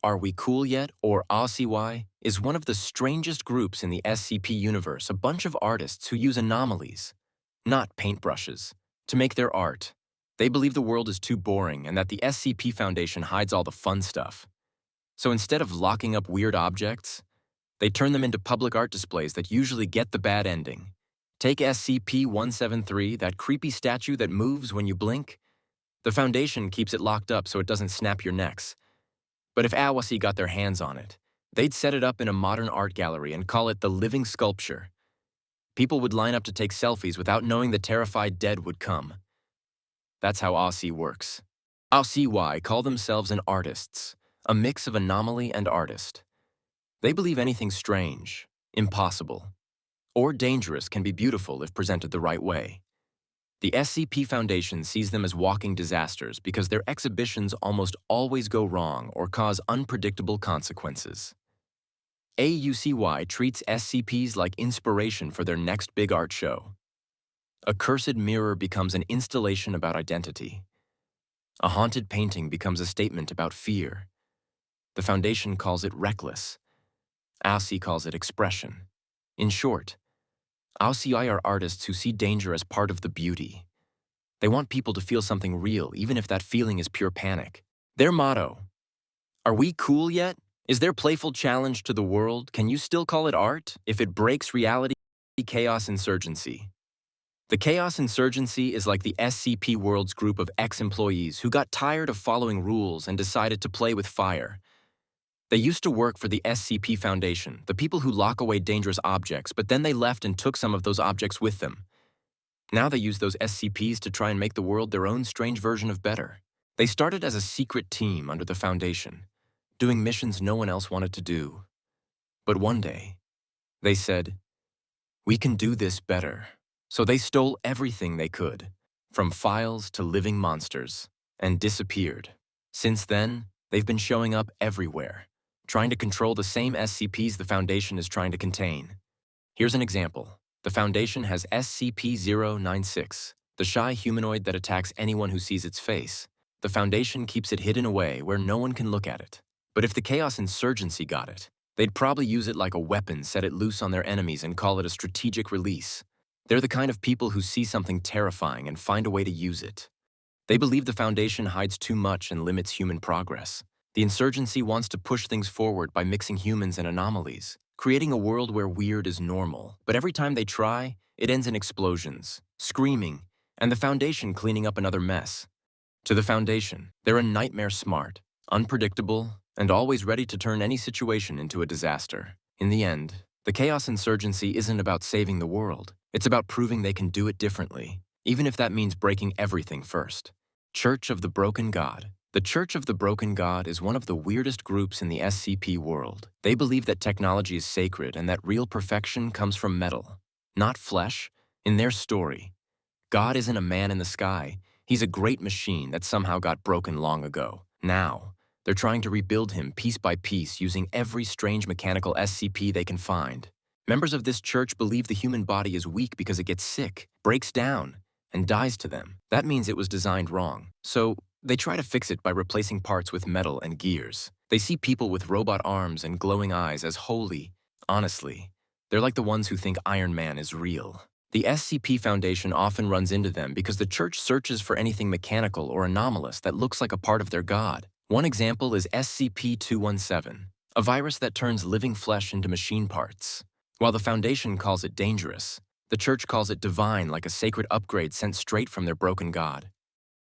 Are We Cool Yet, or ACY, is one of the strangest groups in the SCP universe, a bunch of artists who use anomalies, not paintbrushes, to make their art. They believe the world is too boring and that the SCP Foundation hides all the fun stuff. So instead of locking up weird objects, they turn them into public art displays that usually get the bad ending. Take SCP-173, that creepy statue that moves when you blink. The Foundation keeps it locked up so it doesn't snap your necks. But if AWASI got their hands on it, they'd set it up in a modern art gallery and call it the living sculpture. People would line up to take selfies without knowing the terrified dead would come. That's how AWSI works. AWSI call themselves an artists, a mix of anomaly and artist. They believe anything strange, impossible, or dangerous can be beautiful if presented the right way. The SCP Foundation sees them as walking disasters because their exhibitions almost always go wrong or cause unpredictable consequences. AUCY treats SCPs like inspiration for their next big art show. A cursed mirror becomes an installation about identity. A haunted painting becomes a statement about fear. The Foundation calls it reckless. AUCI calls it expression. In short, AUCI are artists who see danger as part of the beauty. They want people to feel something real, even if that feeling is pure panic. Their motto, "Are we cool yet?" is their playful challenge to the world. Can you still call it art if it breaks reality? Chaos Insurgency. The Chaos Insurgency is like the SCP World's group of ex-employees who got tired of following rules and decided to play with fire. They used to work for the SCP Foundation, the people who lock away dangerous objects, but then they left and took some of those objects with them. Now they use those SCPs to try and make the world their own strange version of better. They started as a secret team under the Foundation, doing missions no one else wanted to do. But one day, they said, "We can do this better." So they stole everything they could, from files to living monsters, and disappeared. Since then, they've been showing up everywhere, trying to control the same SCPs the Foundation is trying to contain. Here's an example. The Foundation has SCP-096, the shy humanoid that attacks anyone who sees its face. The Foundation keeps it hidden away where no one can look at it. But if the Chaos Insurgency got it, they'd probably use it like a weapon, set it loose on their enemies, and call it a strategic release. They're the kind of people who see something terrifying and find a way to use it. They believe the Foundation hides too much and limits human progress. The insurgency wants to push things forward by mixing humans and anomalies, creating a world where weird is normal. But every time they try, it ends in explosions, screaming, and the Foundation cleaning up another mess. To the Foundation, they're a nightmare smart, unpredictable, and always ready to turn any situation into a disaster. In the end, the Chaos Insurgency isn't about saving the world. It's about proving they can do it differently, even if that means breaking everything first. Church of the Broken God. The Church of the Broken God is one of the weirdest groups in the SCP world. They believe that technology is sacred and that real perfection comes from metal, not flesh. In their story, God isn't a man in the sky. He's a great machine that somehow got broken long ago. Now, they're trying to rebuild him piece by piece using every strange mechanical SCP they can find. Members of this church believe the human body is weak because it gets sick, breaks down, and dies to them. That means it was designed wrong. So they try to fix it by replacing parts with metal and gears. They see people with robot arms and glowing eyes as holy. Honestly, they're like the ones who think Iron Man is real. The SCP Foundation often runs into them because the church searches for anything mechanical or anomalous that looks like a part of their god. One example is SCP-217, a virus that turns living flesh into machine parts. While the Foundation calls it dangerous, the church calls it divine, like a sacred upgrade sent straight from their broken god.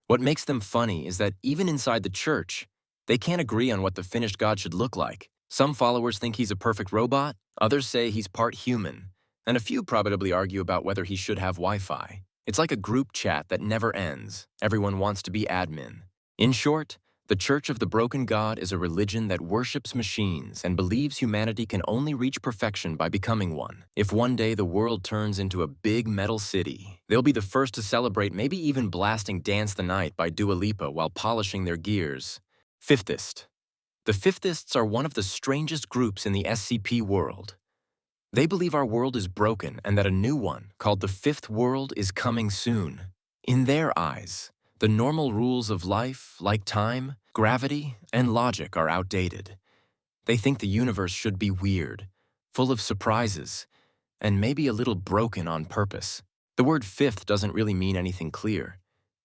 What makes them funny is that even inside the church, they can't agree on what the finished god should look like. Some followers think he's a perfect robot, others say he's part human, and a few probably argue about whether he should have Wi-Fi. It's like a group chat that never ends. Everyone wants to be admin. In short, the Church of the Broken God is a religion that worships machines and believes humanity can only reach perfection by becoming one. If one day the world turns into a big metal city, they'll be the first to celebrate, maybe even blasting Dance the Night by Dua Lipa while polishing their gears. Fifthist. The Fifthists are one of the strangest groups in the SCP world. They believe our world is broken and that a new one, called the Fifth World, is coming soon. In their eyes, the normal rules of life, like time, gravity, and logic, are outdated. They think the universe should be weird, full of surprises, and maybe a little broken on purpose. The word fifth doesn't really mean anything clear.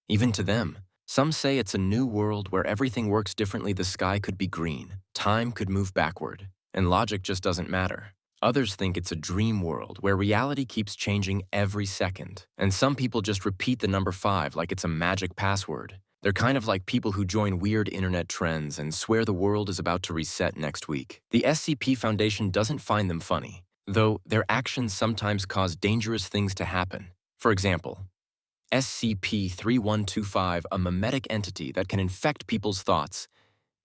Even to them, some say it's a new world where everything works differently. The sky could be green, time could move backward, and logic just doesn't matter. Others think it's a dream world where reality keeps changing every second, and some people just repeat the number 5 like it's a magic password. They're kind of like people who join weird internet trends and swear the world is about to reset next week. The SCP Foundation doesn't find them funny, though their actions sometimes cause dangerous things to happen. For example, SCP-3125, a mimetic entity that can infect people's thoughts,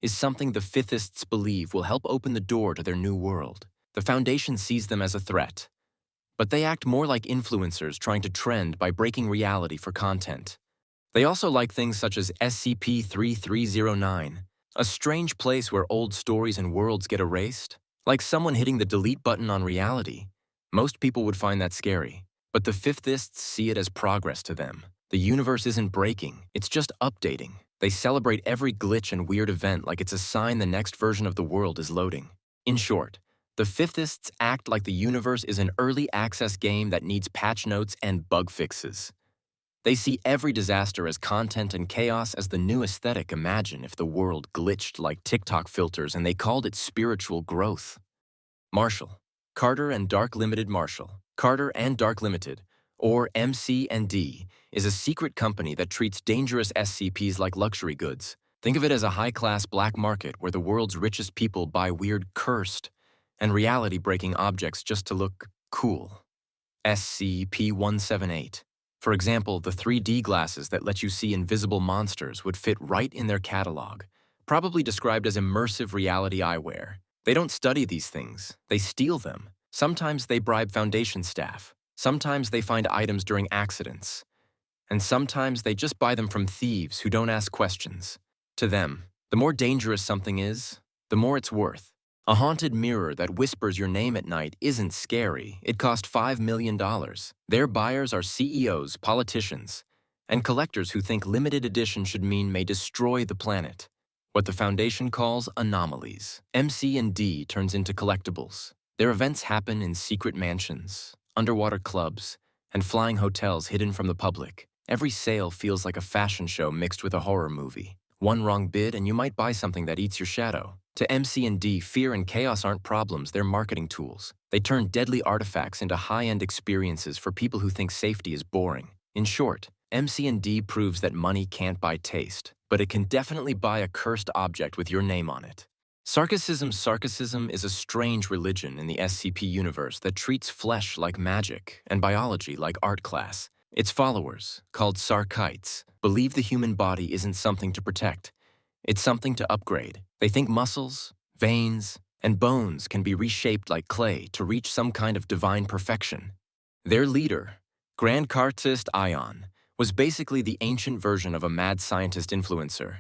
is something the Fifthists believe will help open the door to their new world. The Foundation sees them as a threat, but they act more like influencers trying to trend by breaking reality for content. They also like things such as SCP-3309, a strange place where old stories and worlds get erased, like someone hitting the delete button on reality. Most people would find that scary, but the Fifthists see it as progress to them. The universe isn't breaking, it's just updating. They celebrate every glitch and weird event like it's a sign the next version of the world is loading. In short, the Fifthists act like the universe is an early access game that needs patch notes and bug fixes. They see every disaster as content and chaos as the new aesthetic. Imagine if the world glitched like TikTok filters and they called it spiritual growth. Marshall, Carter and Dark Limited. Marshall, Carter and Dark Limited, or MC&D, is a secret company that treats dangerous SCPs like luxury goods. Think of it as a high-class black market where the world's richest people buy weird, cursed, and reality-breaking objects just to look cool. SCP-178. For example, the 3D glasses that let you see invisible monsters would fit right in their catalog, probably described as immersive reality eyewear. They don't study these things, they steal them. Sometimes they bribe Foundation staff. Sometimes they find items during accidents. And sometimes they just buy them from thieves who don't ask questions. To them, the more dangerous something is, the more it's worth. A haunted mirror that whispers your name at night isn't scary. It cost $5 million. Their buyers are CEOs, politicians, and collectors who think limited edition should mean may destroy the planet. What the Foundation calls anomalies. MC&D turns into collectibles. Their events happen in secret mansions, underwater clubs, and flying hotels hidden from the public. Every sale feels like a fashion show mixed with a horror movie. One wrong bid and you might buy something that eats your shadow. To MC&D, fear and chaos aren't problems, they're marketing tools. They turn deadly artifacts into high-end experiences for people who think safety is boring. In short, MC&D proves that money can't buy taste, but it can definitely buy a cursed object with your name on it. Sarcasm is a strange religion in the SCP universe that treats flesh like magic and biology like art class. Its followers, called Sarkites, believe the human body isn't something to protect. It's something to upgrade. They think muscles, veins, and bones can be reshaped like clay to reach some kind of divine perfection. Their leader, Grand Cartist Ion, was basically the ancient version of a mad scientist influencer.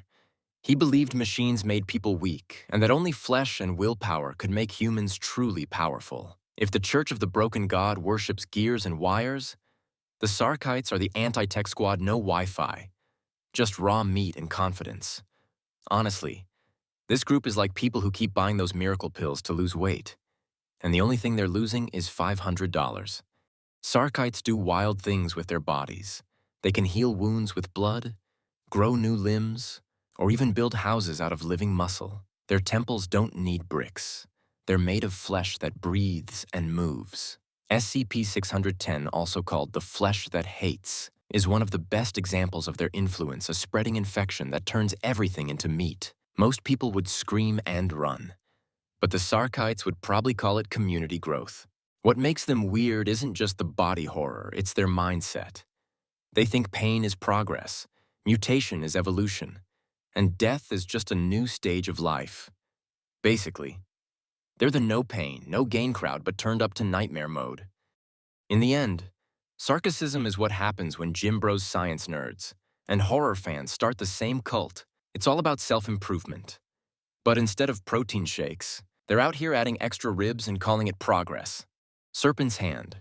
He believed machines made people weak, and that only flesh and willpower could make humans truly powerful. If the Church of the Broken God worships gears and wires, the Sarkites are the anti-tech squad. No Wi-Fi, just raw meat and confidence. Honestly, this group is like people who keep buying those miracle pills to lose weight, and the only thing they're losing is $500. Sarkites do wild things with their bodies. They can heal wounds with blood, grow new limbs, or even build houses out of living muscle. Their temples don't need bricks. They're made of flesh that breathes and moves. SCP-610, also called the Flesh That Hates, is one of the best examples of their influence, a spreading infection that turns everything into meat. Most people would scream and run, but the Sarkites would probably call it community growth. What makes them weird isn't just the body horror, it's their mindset. They think pain is progress, mutation is evolution, and death is just a new stage of life. Basically, they're the no pain, no gain crowd but turned up to nightmare mode. In the end, sarcasm is what happens when Gym Bros science nerds and horror fans start the same cult. It's all about self-improvement. But instead of protein shakes, they're out here adding extra ribs and calling it progress. Serpent's Hand.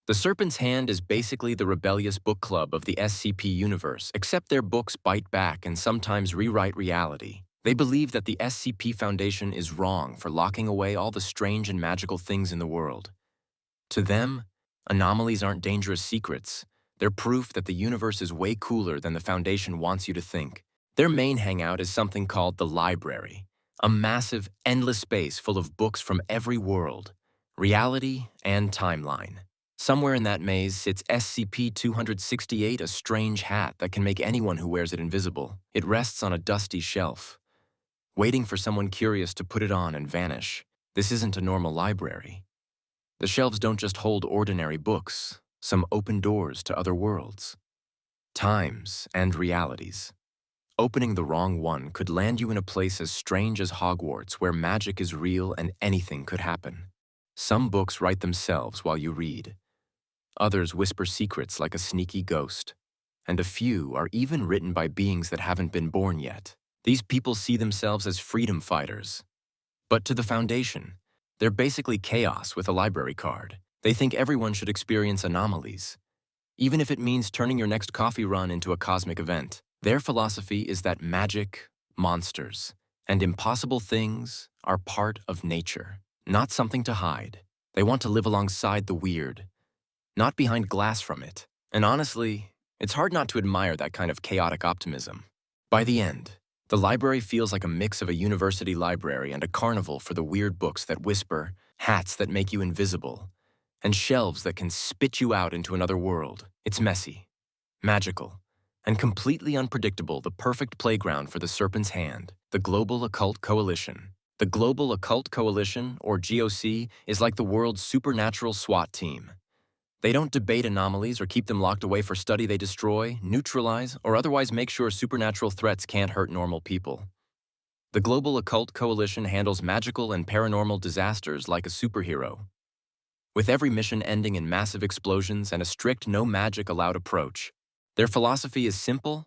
The Serpent's Hand is basically the rebellious book club of the SCP universe, except their books bite back and sometimes rewrite reality. They believe that the SCP Foundation is wrong for locking away all the strange and magical things in the world. To them, anomalies aren't dangerous secrets. They're proof that the universe is way cooler than the Foundation wants you to think. Their main hangout is something called the library, a massive, endless space full of books from every world, reality, and timeline. Somewhere in that maze sits SCP-268, a strange hat that can make anyone who wears it invisible. It rests on a dusty shelf, waiting for someone curious to put it on and vanish. This isn't a normal library. The shelves don't just hold ordinary books. Some open doors to other worlds, times, and realities. Opening the wrong one could land you in a place as strange as Hogwarts, where magic is real and anything could happen. Some books write themselves while you read. Others whisper secrets like a sneaky ghost. And a few are even written by beings that haven't been born yet. These people see themselves as freedom fighters. But to the Foundation, they're basically chaos with a library card. They think everyone should experience anomalies, even if it means turning your next coffee run into a cosmic event. Their philosophy is that magic, monsters, and impossible things are part of nature, not something to hide. They want to live alongside the weird, not behind glass from it. And honestly, it's hard not to admire that kind of chaotic optimism. By the end, the library feels like a mix of a university library and a carnival for the weird books that whisper, hats that make you invisible, and shelves that can spit you out into another world. It's messy, magical, and completely unpredictable, the perfect playground for the Serpent's Hand, the Global Occult Coalition. The Global Occult Coalition, or GOC, is like the world's supernatural SWAT team. They don't debate anomalies or keep them locked away for study. They destroy, neutralize, or otherwise make sure supernatural threats can't hurt normal people. The Global Occult Coalition handles magical and paranormal disasters like a superhero, with every mission ending in massive explosions and a strict no magic allowed approach. Their philosophy is simple: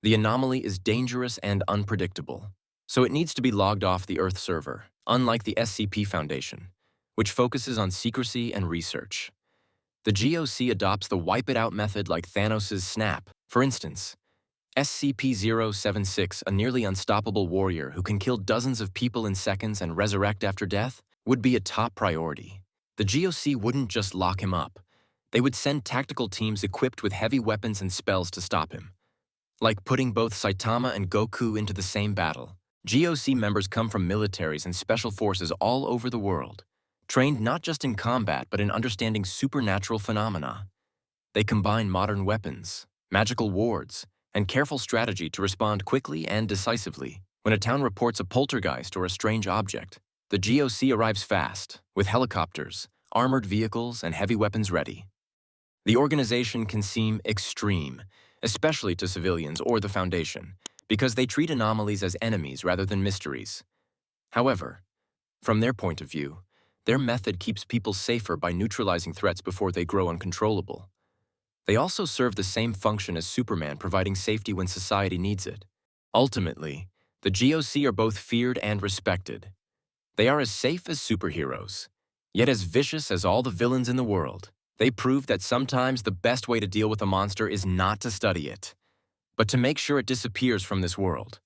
the anomaly is dangerous and unpredictable, so it needs to be logged off the Earth server, unlike the SCP Foundation, which focuses on secrecy and research. The GOC adopts the wipe-it-out method like Thanos' snap. For instance, SCP-076, a nearly unstoppable warrior who can kill dozens of people in seconds and resurrect after death, would be a top priority. The GOC wouldn't just lock him up. They would send tactical teams equipped with heavy weapons and spells to stop him, like putting both Saitama and Goku into the same battle. GOC members come from militaries and special forces all over the world, trained not just in combat but in understanding supernatural phenomena. They combine modern weapons, magical wards, and careful strategy to respond quickly and decisively. When a town reports a poltergeist or a strange object, the GOC arrives fast, with helicopters, armored vehicles, and heavy weapons ready. The organization can seem extreme, especially to civilians or the Foundation, because they treat anomalies as enemies rather than mysteries. However, from their point of view, their method keeps people safer by neutralizing threats before they grow uncontrollable. They also serve the same function as Superman, providing safety when society needs it. Ultimately, the GOC are both feared and respected. They are as safe as superheroes, yet as vicious as all the villains in the world. They prove that sometimes the best way to deal with a monster is not to study it, but to make sure it disappears from this world.